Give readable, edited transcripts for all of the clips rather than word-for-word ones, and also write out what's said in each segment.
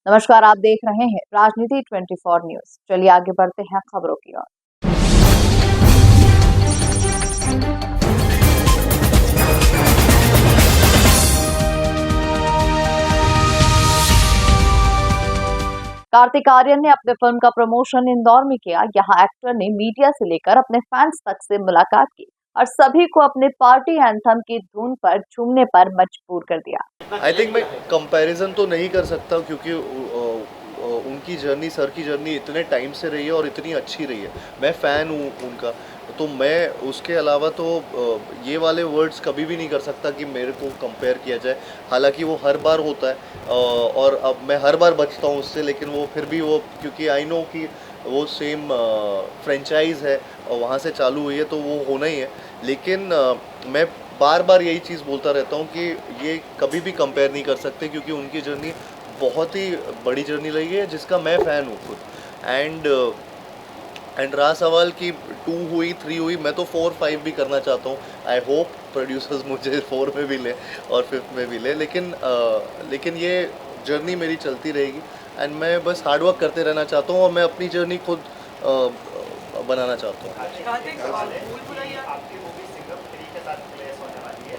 नमस्कार, आप देख रहे हैं राजनीति 24 न्यूज। चलिए आगे बढ़ते हैं खबरों की ओर। कार्तिक आर्यन ने अपने फिल्म का प्रमोशन इंदौर में किया। यहाँ एक्टर ने मीडिया से लेकर अपने फैंस तक से मुलाकात की और सभी को अपने पार्टी एंथम की धुन पर झूमने पर मजबूर कर दिया। आई थिंक मैं कंपैरिजन तो नहीं कर सकता क्योंकि उनकी जर्नी, सर की जर्नी इतने टाइम से रही है और इतनी अच्छी रही है। मैं फ़ैन हूँ उनका, तो मैं उसके अलावा तो ये वाले वर्ड्स कभी भी नहीं कर सकता कि मेरे को कंपेयर किया जाए। हालांकि वो हर बार होता है और अब मैं हर बार बचता हूँ उससे, लेकिन वो फिर भी वो, क्योंकि आई नो कि वो सेम फ्रेंचाइज़ है और वहाँ से चालू हुई है तो वो होना ही है। लेकिन मैं बार बार यही चीज़ बोलता रहता हूँ कि ये कभी भी कंपेयर नहीं कर सकते क्योंकि उनकी जर्नी बहुत ही बड़ी जर्नी रही है जिसका मैं फ़ैन हूँ खुद। एंड रहा सवाल कि 2 हुई, 3 हुई, मैं तो 4 5 भी करना चाहता हूँ। आई होप प्रोड्यूसर्स मुझे 4 में भी ले और 5th में भी ले, लेकिन ये जर्नी मेरी चलती रहेगी एंड मैं बस हार्ड वर्क करते रहना चाहता हूँ और मैं अपनी जर्नी खुद बनाना चाहता हूँ।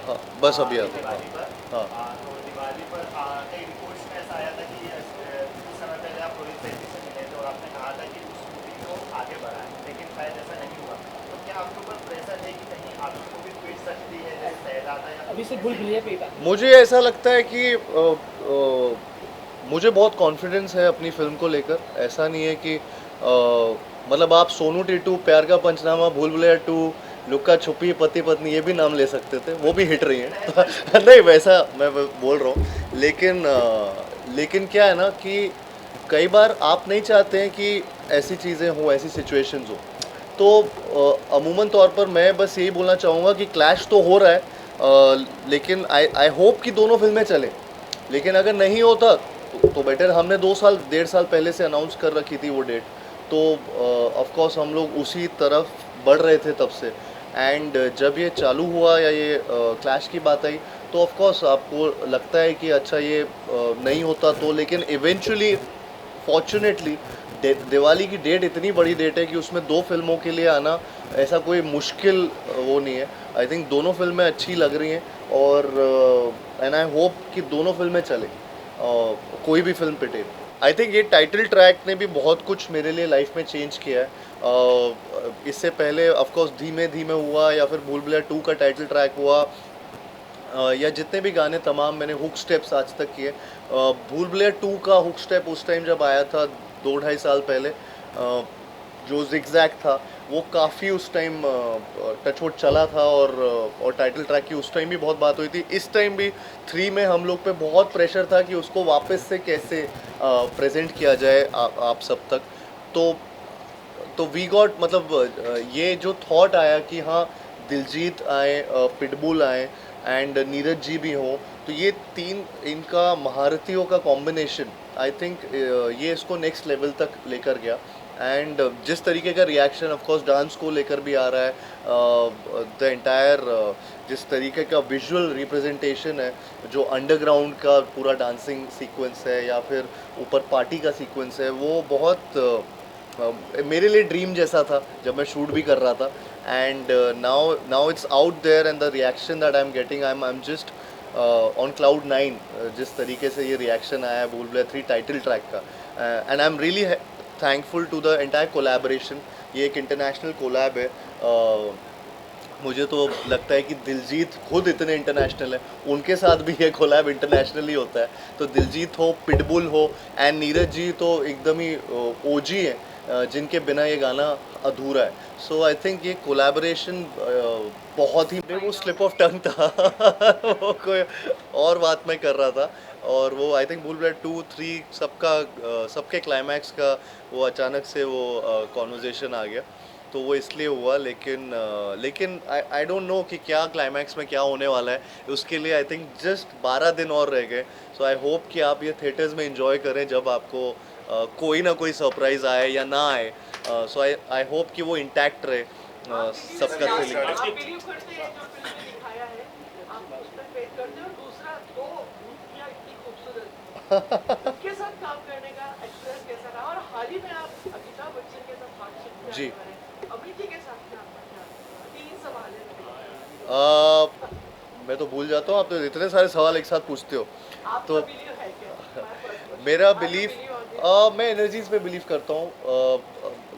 हाँ, बस अभी आता है। हाँ हाँ। अभी से भूल भुलैया पे ही मुझे ऐसा लगता है कि मुझे बहुत कॉन्फिडेंस है अपनी फिल्म को लेकर। ऐसा नहीं है कि मतलब आप सोनू टिट्टू, प्यार का पंचनामा, भूल भुलैया 2, लुक्का छुपी, पति पत्नी, ये भी नाम ले सकते थे, वो भी हिट रही हैं। नहीं, वैसा मैं बोल रहा हूँ, लेकिन क्या है ना कि कई बार आप नहीं चाहते हैं कि ऐसी चीज़ें हो, ऐसी सिचुएशंस हो। तो अमूमन तौर पर मैं बस यही बोलना चाहूँगा कि क्लैश तो हो रहा है, लेकिन आई होप कि दोनों फिल्में चलें। लेकिन अगर नहीं होता तो बेटर, हमने 2 साल, 1.5 साल पहले से अनाउंस कर रखी थी वो डेट, तो ऑफ कोर्स हम लोग उसी तरफ बढ़ रहे थे तब से। एंड जब ये चालू हुआ या ये क्लैश की बात आई तो ऑफ कोर्स आपको लगता है कि अच्छा ये नहीं होता तो, लेकिन इवेंचुअली फॉर्चुनेटली दिवाली की डेट इतनी बड़ी डेट है कि उसमें 2 फिल्मों के लिए आना ऐसा कोई मुश्किल वो नहीं है। आई थिंक दोनों फिल्में अच्छी लग रही हैं और एंड आई होप कि दोनों फिल्में चले, कोई भी फिल्म पिटे। आई थिंक ये टाइटल ट्रैक ने भी बहुत कुछ मेरे लिए लाइफ में चेंज किया है। इससे पहले ऑफ कोर्स धीमे धीमे हुआ या फिर भूल भुलैया 2 का टाइटल ट्रैक हुआ, या जितने भी गाने तमाम मैंने हुक स्टेप्स आज तक किए। भूल भुलैया 2 का हुक स्टेप उस टाइम जब आया था 2-2.5 साल पहले, जो जिगजैग था वो काफ़ी उस टाइम टचवुड चला था और टाइटल ट्रैक की उस टाइम भी बहुत बात हुई थी। इस टाइम भी 3 में हम लोग पे बहुत प्रेशर था कि उसको वापस से कैसे प्रेजेंट किया जाए आप सब तक। तो वी गॉट, मतलब ये जो थॉट आया कि हाँ दिलजीत आए, पिटबुल आए एंड नीरज जी भी हों, तो ये 3 इनका महारथियों का कॉम्बिनेशन आई थिंक ये इसको नेक्स्ट लेवल तक लेकर गया। एंड जिस तरीके का रिएक्शन ऑफ कोर्स डांस को लेकर भी आ रहा है, द एंटायर जिस तरीके का विजुअल रिप्रेजेंटेशन है, जो अंडरग्राउंड का पूरा डांसिंग सीक्वेंस है या फिर ऊपर पार्टी का सीक्वेंस है, वो बहुत मेरे लिए ड्रीम जैसा था जब मैं शूट भी कर रहा था। And now it's out there and the reaction that I am getting, I am just on cloud 9 जिस तरीके से ये रिएक्शन आया है भूल भुलैया 3 टाइटल ट्रैक का। And I am really thankful to the entire collaboration. ये एक इंटरनेशनल कोलैब है। मुझे तो लगता है कि दिलजीत खुद इतने इंटरनेशनल है, उनके साथ भी ये कोलैब इंटरनेशनली होता है। तो दिलजीत हो, पिटबुल हो एंड नीरज जी तो एकदम ही ओजी हैं, जिनके बिना ये गाना अधूरा है। सो आई थिंक ये कोलैबोरेशन बहुत ही, वो स्लिप ऑफ टंग था। वो कोई और बात मैं कर रहा था और वो आई थिंक भूल भुलैया 2, 3 सबके क्लाइमैक्स का वो अचानक से वो कॉन्वर्जेशन आ गया, तो वो इसलिए हुआ। लेकिन आई डोंट नो कि क्या क्लाइमैक्स में क्या होने वाला है। उसके लिए आई थिंक जस्ट 12 दिन और रह गए। सो आई होप कि आप ये थिएटर्स में एंजॉय करें जब आपको कोई ना कोई सरप्राइज़ आए या ना आए। सो आई होप कि वो इंटैक्ट रहे, सबका फीलिंग। उनके साथ काम करने का एक्सपीरियंस कैसा रहा और हाल ही में आप अमिताभ बच्चन के साथ पार्टनरशिप में जी। आने वाले हैं। अमित के साथ क्या आपका क्या तीन सवाल है मेरे। मैं तो भूल जाता हूँ, आप तो इतने सारे सवाल एक साथ पूछते हो। आपका तो बिलीव है क्या माय फर्स्ट क्वेश्चन मेरा are you belief, believe on this. मैं एनर्जीज पे बिलीव करता हूँ।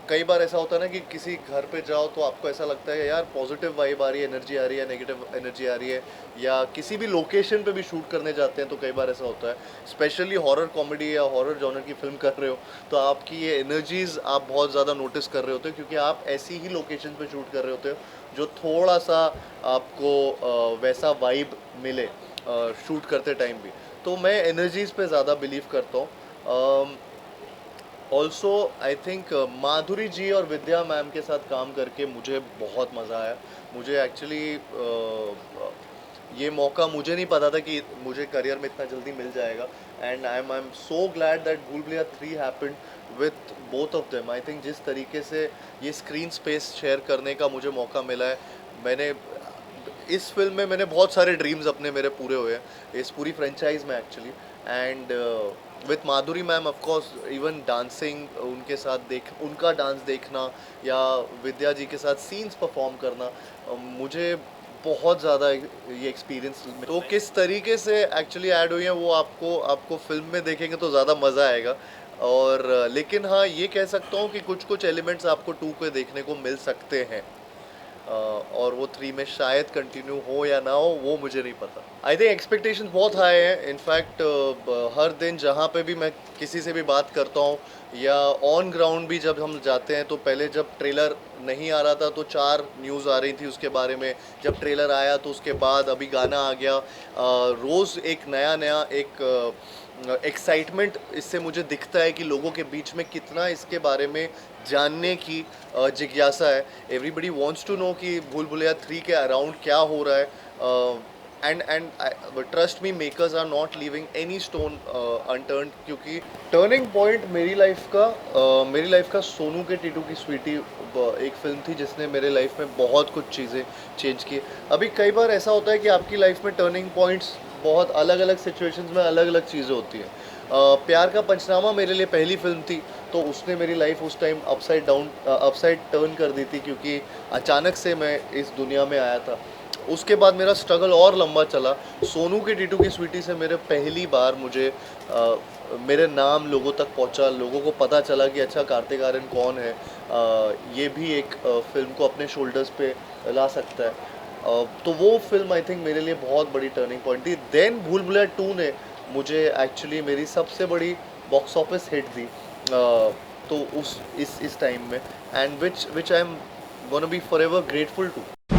कई बार ऐसा होता है ना कि किसी घर पे जाओ तो आपको ऐसा लगता है यार पॉजिटिव वाइब आ रही है, एनर्जी आ रही है, नेगेटिव एनर्जी आ रही है, या किसी भी लोकेशन पे भी शूट करने जाते हैं तो कई बार ऐसा होता है, स्पेशली हॉरर कॉमेडी या हॉरर जॉनर की फिल्म कर रहे हो तो आपकी ये एनर्जीज आप बहुत ज़्यादा नोटिस कर रहे होते हो, क्योंकि आप ऐसी ही लोकेशन पे शूट कर रहे होते हो जो थोड़ा सा आपको वैसा वाइब मिले शूट करते टाइम भी। तो मैं एनर्जीज पे ज़्यादा बिलीव करता हूँ। ऑल्सो आई थिंक माधुरी जी और विद्या मैम के साथ काम करके मुझे बहुत मज़ा आया। मुझे एक्चुअली ये मौका मुझे नहीं पता था कि मुझे करियर में इतना जल्दी मिल जाएगा, and I am so glad that Bhool Bhulaiyaa 3 happened with both of them. I think जिस तरीके से ये स्क्रीन स्पेस शेयर करने का मुझे मौका मिला है, मैंने इस फिल्म में मैंने बहुत सारे ड्रीम्स अपने मेरे पूरे हुए हैं इस पूरी फ्रेंचाइज में actually. And with Madhuri ma'am of course even dancing उनके साथ देख उनका डांस देखना या विद्या जी के साथ सीन्स परफॉर्म करना, मुझे बहुत ज़्यादा ये एक्सपीरियंस। तो किस तरीके से एक्चुअली ऐड हुई है वो आपको आपको फिल्म में देखेंगे तो ज़्यादा मज़ा आएगा। और लेकिन हाँ ये कह सकता हूँ कि कुछ कुछ एलिमेंट्स आपको 2 पे देखने को मिल सकते हैं। और वो 3 में शायद कंटिन्यू हो या ना हो वो मुझे नहीं पता। आई थिंक एक्सपेक्टेशंस बहुत हाई हैं। इनफैक्ट हर दिन जहाँ पे भी मैं किसी से भी बात करता हूँ या ऑन ग्राउंड भी जब हम जाते हैं तो पहले जब ट्रेलर नहीं आ रहा था तो 4 न्यूज़ आ रही थी उसके बारे में, जब ट्रेलर आया तो उसके बाद अभी गाना आ गया। रोज़ एक नया नया एक एक्साइटमेंट इससे मुझे दिखता है कि लोगों के बीच में कितना इसके बारे में जानने की जिज्ञासा है। एवरीबडी वांट्स टू नो कि भूल भुलैया 3 के अराउंड क्या हो रहा है। And trust me, makers are not leaving any stone unturned, क्योंकि टर्निंग पॉइंट मेरी लाइफ का सोनू के टीटू की स्वीटी एक फिल्म थी जिसने मेरे लाइफ में बहुत कुछ चीज़ें चेंज की। अभी कई बार ऐसा होता है कि आपकी लाइफ में टर्निंग पॉइंट्स बहुत अलग अलग सिचुएशंस में अलग अलग चीज़ें होती हैं। प्यार का पंचनामा मेरे लिए पहली फिल्म थी तो उसने मेरी लाइफ उस टाइम अपसाइड टर्न कर दी थी, क्योंकि अचानक से मैं इस दुनिया में आया था। उसके बाद मेरा स्ट्रगल और लंबा चला। सोनू के टीटू की स्वीटी से मेरे पहली बार मुझे मेरे नाम लोगों तक पहुंचा, लोगों को पता चला कि अच्छा कार्तिक आर्यन कौन है, ये भी एक फिल्म को अपने शोल्डर्स पे ला सकता है। तो वो फिल्म आई थिंक मेरे लिए बहुत बड़ी टर्निंग पॉइंट थी। देन भूल भुलैया 2 ने मुझे एक्चुअली मेरी सबसे बड़ी बॉक्स ऑफिस हिट दी तो उस इस टाइम में, and which I am gonna be forever grateful to.